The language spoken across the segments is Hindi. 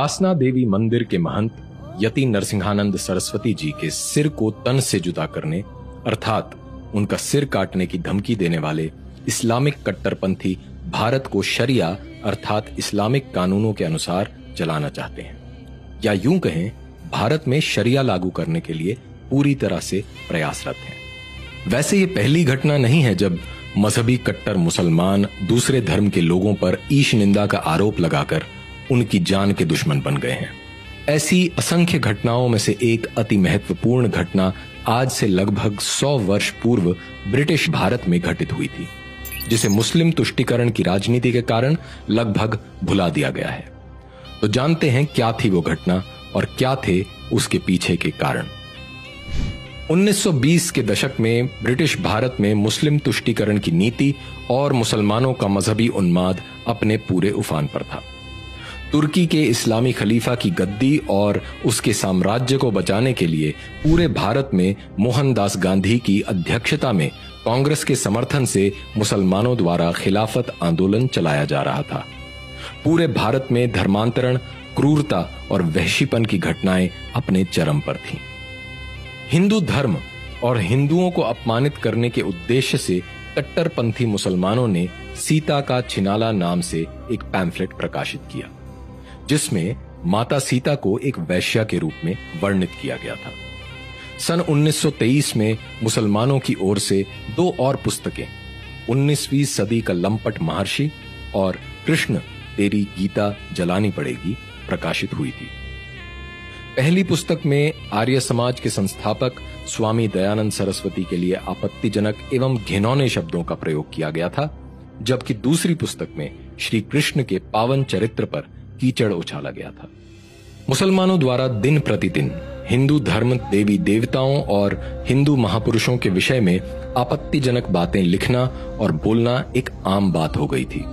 यासना देवी मंदिर के महंत यति नरसिंहानंद सरस्वती जी के सिर को तन से जुदा करने अर्थात उनका सिर काटने की धमकी देने वाले इस्लामिक कट्टरपंथी भारत को शरिया अर्थात इस्लामिक कानूनों के अनुसार चलाना चाहते हैं, या यूं कहें भारत में शरिया लागू करने के लिए पूरी तरह से प्रयासरत हैं। वैसे ये पहली घटना नहीं है जब मजहबी कट्टर मुसलमान दूसरे धर्म के लोगों पर ईश निंदा का आरोप लगाकर उनकी जान के दुश्मन बन गए हैं। ऐसी असंख्य घटनाओं में से एक अति महत्वपूर्ण घटना आज से लगभग 100 वर्ष पूर्व ब्रिटिश भारत में घटित हुई थी, जिसे मुस्लिम तुष्टीकरण की राजनीति के कारण लगभग भुला दिया गया है। तो जानते हैं क्या थी वो घटना और क्या थे उसके पीछे के कारण। 1920 के दशक में ब्रिटिश भारत में मुस्लिम तुष्टीकरण की नीति और मुसलमानों का मजहबी उन्माद अपने पूरे उफान पर था। तुर्की के इस्लामी खलीफा की गद्दी और उसके साम्राज्य को बचाने के लिए पूरे भारत में मोहनदास गांधी की अध्यक्षता में कांग्रेस के समर्थन से मुसलमानों द्वारा खिलाफत आंदोलन चलाया जा रहा था। पूरे भारत में धर्मांतरण, क्रूरता और वहशीपन की घटनाएं अपने चरम पर थीं। हिंदू धर्म और हिंदुओं को अपमानित करने के उद्देश्य से कट्टरपंथी मुसलमानों ने सीता का छिनाला नाम से एक पैम्फलेट प्रकाशित किया, जिसमें माता सीता को एक वैश्या के रूप में वर्णित किया गया था। सन 1923 में मुसलमानों की ओर से 2 और पुस्तकें 19वीं सदी का लंपट महर्षि और कृष्ण तेरी गीता जलानी पड़ेगी प्रकाशित हुई थी। पहली पुस्तक में आर्य समाज के संस्थापक स्वामी दयानंद सरस्वती के लिए आपत्तिजनक एवं घिनौने शब्दों का प्रयोग किया गया था, जबकि दूसरी पुस्तक में श्री कृष्ण के पावन चरित्र पर कीचड़ उछाला गया था। मुसलमानों द्वारा दिन प्रतिदिन हिंदू धर्म, देवी देवताओं और हिंदू महापुरुषों के विषय में आपत्तिजनक बातें लिखना और बोलना एक आम बात हो गई थी।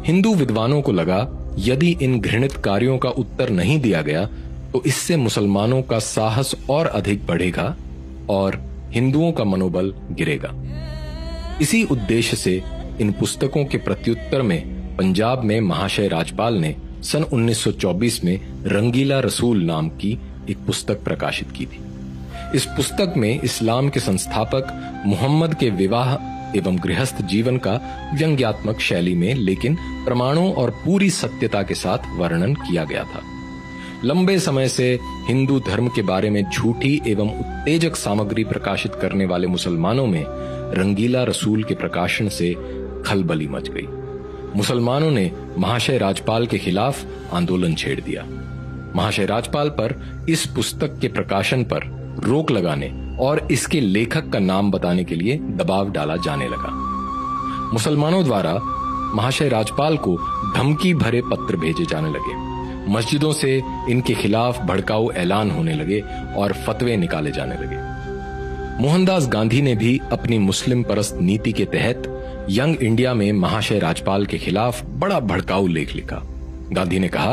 हिंदू विद्वानों को लगा यदि इन घृणित कार्यों का उत्तर नहीं दिया गया तो इससे मुसलमानों का साहस और अधिक बढ़ेगा और हिंदुओं का मनोबल गिरेगा। इसी उद्देश्य से इन पुस्तकों के प्रत्युत्तर में पंजाब में महाशय राजपाल ने सन 1924 में रंगीला रसूल नाम की एक पुस्तक प्रकाशित की थी। इस पुस्तक में इस्लाम के संस्थापक मुहम्मद के विवाह एवं गृहस्थ जीवन का व्यंग्यात्मक शैली में लेकिन प्रमाणों और पूरी सत्यता के साथ वर्णन किया गया था। लंबे समय से हिंदू धर्म के बारे में झूठी एवं उत्तेजक सामग्री प्रकाशित करने वाले मुसलमानों में रंगीला रसूल के प्रकाशन से खलबली मच गई। मुसलमानों ने महाशय राजपाल के खिलाफ आंदोलन छेड़ दिया। महाशय राजपाल पर इस पुस्तक के प्रकाशन पर रोक लगाने और इसके लेखक का नाम बताने के लिए दबाव डाला जाने लगा। मुसलमानों द्वारा महाशय राजपाल को धमकी भरे पत्र भेजे जाने लगे। मस्जिदों से इनके खिलाफ भड़काऊ ऐलान होने लगे और फतवे निकाले जाने लगे। मोहनदास गांधी ने भी अपनी मुस्लिम परस्त नीति के तहत यंग इंडिया में महाशय राजपाल के खिलाफ बड़ा भड़काऊ लेख लिखा। गांधी ने कहा,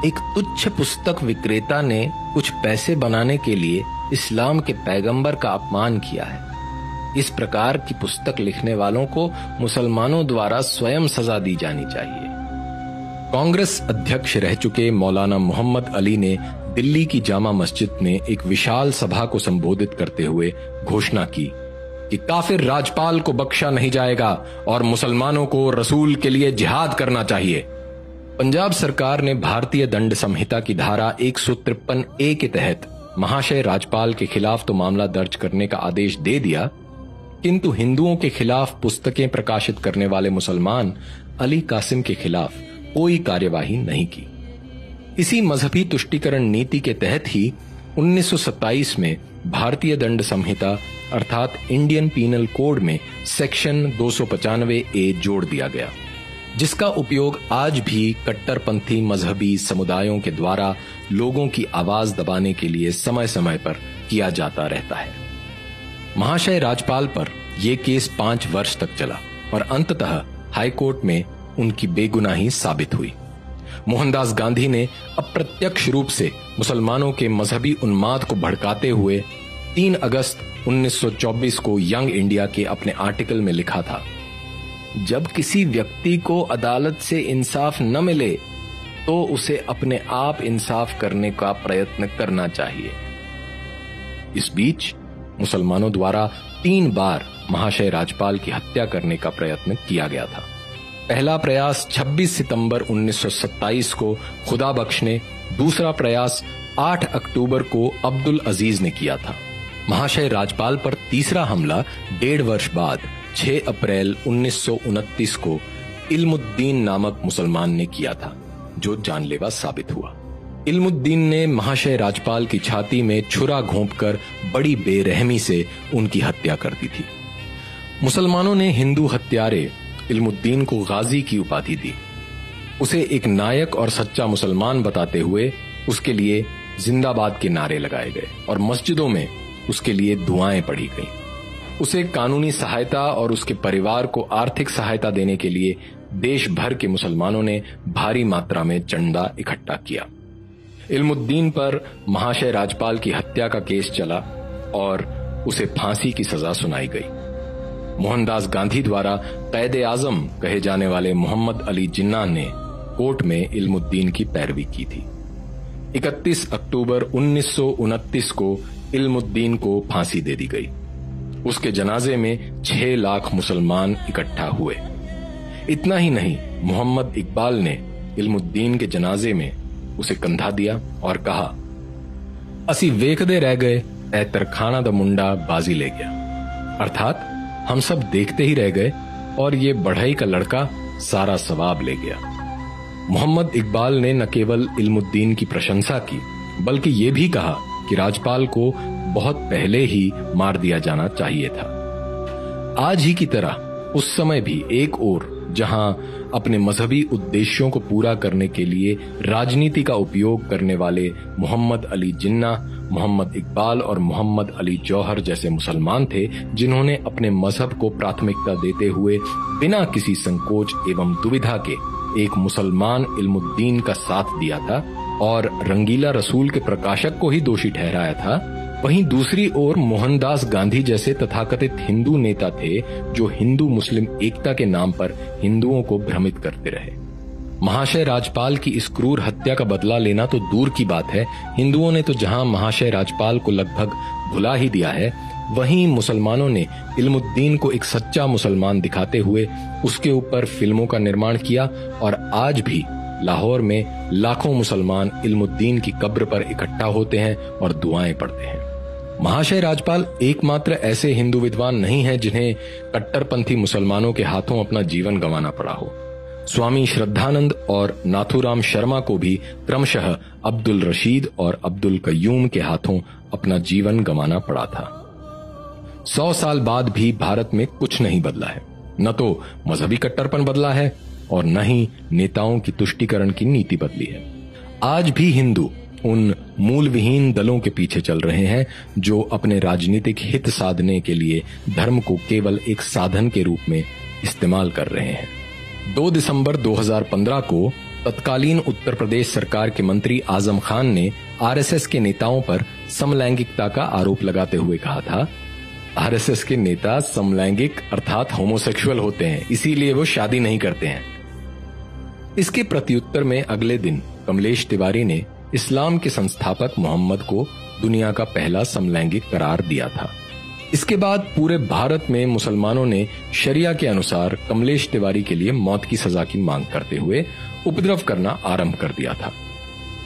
एक तुच्छ पुस्तक विक्रेता ने कुछ पैसे बनाने के लिए इस्लाम के पैगंबर का अपमान किया है। इस प्रकार की पुस्तक लिखने वालों को मुसलमानों द्वारा स्वयं सजा दी जानी चाहिए। कांग्रेस अध्यक्ष रह चुके मौलाना मोहम्मद अली ने दिल्ली की जामा मस्जिद में एक विशाल सभा को संबोधित करते हुए घोषणा की कि काफिर राजपाल को बख्शा नहीं जाएगा और मुसलमानों को रसूल के लिए जिहाद करना चाहिए। पंजाब सरकार ने भारतीय दंड संहिता की धारा 153A के तहत महाशय राजपाल के खिलाफ तो मामला दर्ज करने का आदेश दे दिया, किंतु हिंदुओं के खिलाफ पुस्तकें प्रकाशित करने वाले मुसलमान अली कासिम के खिलाफ कोई कार्यवाही नहीं की। इसी मजहबी तुष्टीकरण नीति के तहत ही 1927 में भारतीय दंड संहिता अर्थात इंडियन पीनल कोड में सेक्शन 295A जोड़ दिया गया, जिसका उपयोग आज भी कट्टरपंथी मजहबी समुदायों के द्वारा लोगों की आवाज दबाने के लिए समय समय पर किया जाता रहता है। महाशय राजपाल पर यह केस 5 वर्ष तक चला और अंततः हाईकोर्ट में उनकी बेगुनाही साबित हुई। मोहनदास गांधी ने अप्रत्यक्ष रूप से मुसलमानों के मजहबी उन्माद को भड़काते हुए 3 अगस्त 1924 को यंग इंडिया के अपने आर्टिकल में लिखा था, जब किसी व्यक्ति को अदालत से इंसाफ न मिले तो उसे अपने आप इंसाफ करने का प्रयत्न करना चाहिए। इस बीच मुसलमानों द्वारा 3 बार महाशय राजपाल की हत्या करने का प्रयत्न किया गया था। पहला प्रयास 26 सितंबर 1927 को खुदा बख्श ने, दूसरा प्रयास 8 अक्टूबर को अब्दुल अजीज ने किया था। महाशय राजपाल पर तीसरा हमला 1.5 वर्ष बाद 6 अप्रैल 1929 को इल्मुद्दीन नामक मुसलमान ने किया था, जो जानलेवा साबित हुआ। इल्मुद्दीन ने महाशय राजपाल की छाती में छुरा घोंपकर बड़ी बेरहमी से उनकी हत्या कर दी थी। मुसलमानों ने हिंदू हत्यारे इल्मुद्दीन को गाजी की उपाधि दी। उसे एक नायक और सच्चा मुसलमान बताते हुए उसके लिए जिंदाबाद के नारे लगाए गए और मस्जिदों में उसके लिए दुआएं पढ़ी गईं। उसे कानूनी सहायता और उसके परिवार को आर्थिक सहायता देने के लिए देश भर के मुसलमानों ने भारी मात्रा में चंदा इकट्ठा किया। इल्मुद्दीन पर महाशय राजपाल की हत्या का केस चला और उसे फांसी की सजा सुनाई गई। मोहनदास गांधी द्वारा कैदे आजम कहे जाने वाले मोहम्मद अली जिन्ना ने कोर्ट में इल्मुद्दीन की पैरवी की थी। 31 अक्टूबर 1929 को इल्मुद्दीन को फांसी दे दी गई। उसके जनाजे में 6 लाख मुसलमान इकट्ठा हुए। इतना ही नहीं, मोहम्मद इकबाल ने इल्मुद्दीन के जनाजे में उसे कंधा दिया और कहा, असी वेखदे रह गए ऐ तरखाना दा मुंडा बाजी ले गया। अर्थात हम सब देखते ही रह गए और ये बढ़ई का लड़का सारा सवाब ले गया। मोहम्मद इकबाल ने न केवल इल्मुद्दीन की प्रशंसा की, बल्कि ये भी कहा कि राजपाल को बहुत पहले ही मार दिया जाना चाहिए था। आज ही की तरह उस समय भी एक ओर जहां अपने मजहबी उद्देश्यों को पूरा करने के लिए राजनीति का उपयोग करने वाले मोहम्मद अली जिन्ना, मोहम्मद इकबाल और मोहम्मद अली जौहर जैसे मुसलमान थे, जिन्होंने अपने मजहब को प्राथमिकता देते हुए बिना किसी संकोच एवं दुविधा के एक मुसलमान इल्मुद्दीन का साथ दिया था और रंगीला रसूल के प्रकाशक को ही दोषी ठहराया था, वहीं दूसरी ओर मोहनदास गांधी जैसे तथाकथित हिंदू नेता थे जो हिंदू मुस्लिम एकता के नाम पर हिंदुओं को भ्रमित करते रहे। महाशय राजपाल की इस क्रूर हत्या का बदला लेना तो दूर की बात है, हिंदुओं ने तो जहां महाशय राजपाल को लगभग भुला ही दिया है, वहीं मुसलमानों ने इल्मुद्दीन को एक सच्चा मुसलमान दिखाते हुए उसके ऊपर फिल्मों का निर्माण किया और आज भी लाहौर में लाखों मुसलमान इल्मुद्दीन की कब्र पर इकट्ठा होते हैं और दुआएं पढ़ते हैं। महाशय राजपाल एकमात्र ऐसे हिंदू विद्वान नहीं हैं जिन्हें कट्टरपंथी मुसलमानों के हाथों अपना जीवन गंवाना पड़ा हो। स्वामी श्रद्धानंद और नाथूराम शर्मा को भी क्रमशः अब्दुल रशीद और अब्दुल कय्यूम के हाथों अपना जीवन गंवाना पड़ा था। 100 साल बाद भी भारत में कुछ नहीं बदला है। न तो मजहबी कट्टरपन बदला है और न ही नेताओं की तुष्टीकरण की नीति बदली है। आज भी हिंदू उन मूल विहीन दलों के पीछे चल रहे हैं जो अपने राजनीतिक हित साधने के लिए धर्म को केवल एक साधन के रूप में इस्तेमाल कर रहे हैं। 2 दिसंबर 2015 को तत्कालीन उत्तर प्रदेश सरकार के मंत्री आजम खान ने आरएसएस के नेताओं पर समलैंगिकता का आरोप लगाते हुए कहा था, आरएसएस के नेता समलैंगिक अर्थात होमोसेक्सुअल होते हैं, इसीलिए वो शादी नहीं करते हैं। इसके प्रत्युत्तर में अगले दिन कमलेश तिवारी ने इस्लाम के संस्थापक मोहम्मद को दुनिया का पहला समलैंगिक करार दिया था। इसके बाद पूरे भारत में मुसलमानों ने शरिया के अनुसार कमलेश तिवारी के लिए मौत की सजा की मांग करते हुए उपद्रव करना आरंभ कर दिया था।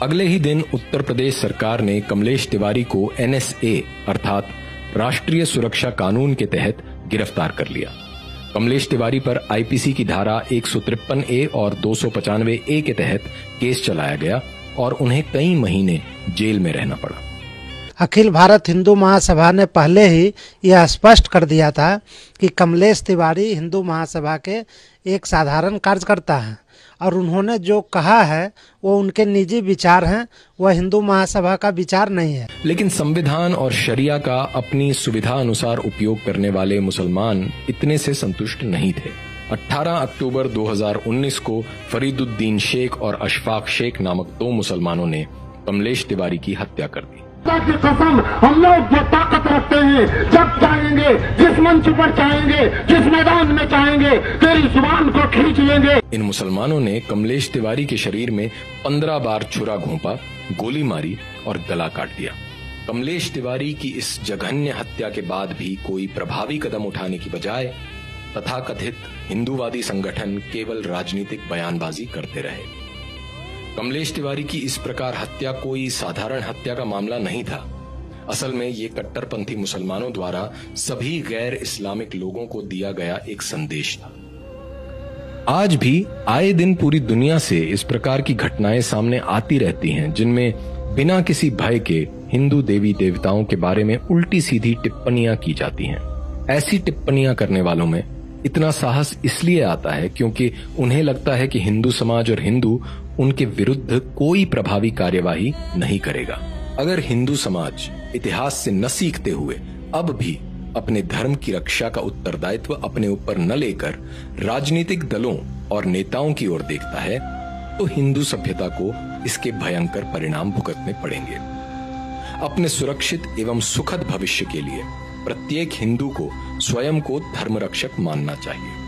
अगले ही दिन उत्तर प्रदेश सरकार ने कमलेश तिवारी को NSA अर्थात राष्ट्रीय सुरक्षा कानून के तहत गिरफ्तार कर लिया। कमलेश तिवारी पर IPC की धारा 153A और 295A के तहत केस चलाया गया और उन्हें कई महीने जेल में रहना पड़ा। अखिल भारत हिंदू महासभा ने पहले ही यह स्पष्ट कर दिया था कि कमलेश तिवारी हिंदू महासभा के एक साधारण कार्यकर्ता हैं और उन्होंने जो कहा है वो उनके निजी विचार हैं, वह हिंदू महासभा का विचार नहीं है। लेकिन संविधान और शरिया का अपनी सुविधा अनुसार उपयोग करने वाले मुसलमान इतने से संतुष्ट नहीं थे। 18 अक्टूबर 2019 को फरीदुद्दीन शेख और अशफाक शेख नामक 2 मुसलमानों ने कमलेश तिवारी की हत्या कर दी। की कसम, हम लोग जो ताकत रखते हैं, जब चाहेंगे जिस मंच पर चाहेंगे, जिस मैदान में चाहेंगे, तेरी जुबान को खींच लेंगे। इन मुसलमानों ने कमलेश तिवारी के शरीर में 15 बार छुरा घोंपा, गोली मारी और गला काट दिया। कमलेश तिवारी की इस जघन्य हत्या के बाद भी कोई प्रभावी कदम उठाने की बजाय तथाकथित हिंदूवादी संगठन केवल राजनीतिक बयानबाजी करते रहे। कमलेश तिवारी की इस प्रकार हत्या कोई साधारण हत्या का मामला नहीं था। असल में ये कट्टरपंथी मुसलमानों द्वारा सभी गैर इस्लामिक लोगों को दिया गया एक संदेश था। आज भी आए दिन पूरी दुनिया से इस प्रकार की घटनाएं सामने आती रहती हैं, जिनमें बिना किसी भय के हिंदू देवी देवताओं के बारे में उल्टी सीधी टिप्पणियां की जाती हैं। ऐसी टिप्पणियां करने वालों में इतना साहस इसलिए आता है क्योंकि उन्हें लगता है कि हिंदू समाज और हिंदू उनके विरुद्ध कोई प्रभावी कार्यवाही नहीं करेगा। अगर हिंदू समाज इतिहास से न सीखते हुए अब भी अपने धर्म की रक्षा का उत्तरदायित्व अपने ऊपर न लेकर राजनीतिक दलों और नेताओं की ओर देखता है, तो हिंदू सभ्यता को इसके भयंकर परिणाम भुगतने पड़ेंगे। अपने सुरक्षित एवं सुखद भविष्य के लिए प्रत्येक हिंदू को स्वयं को धर्म रक्षक मानना चाहिए।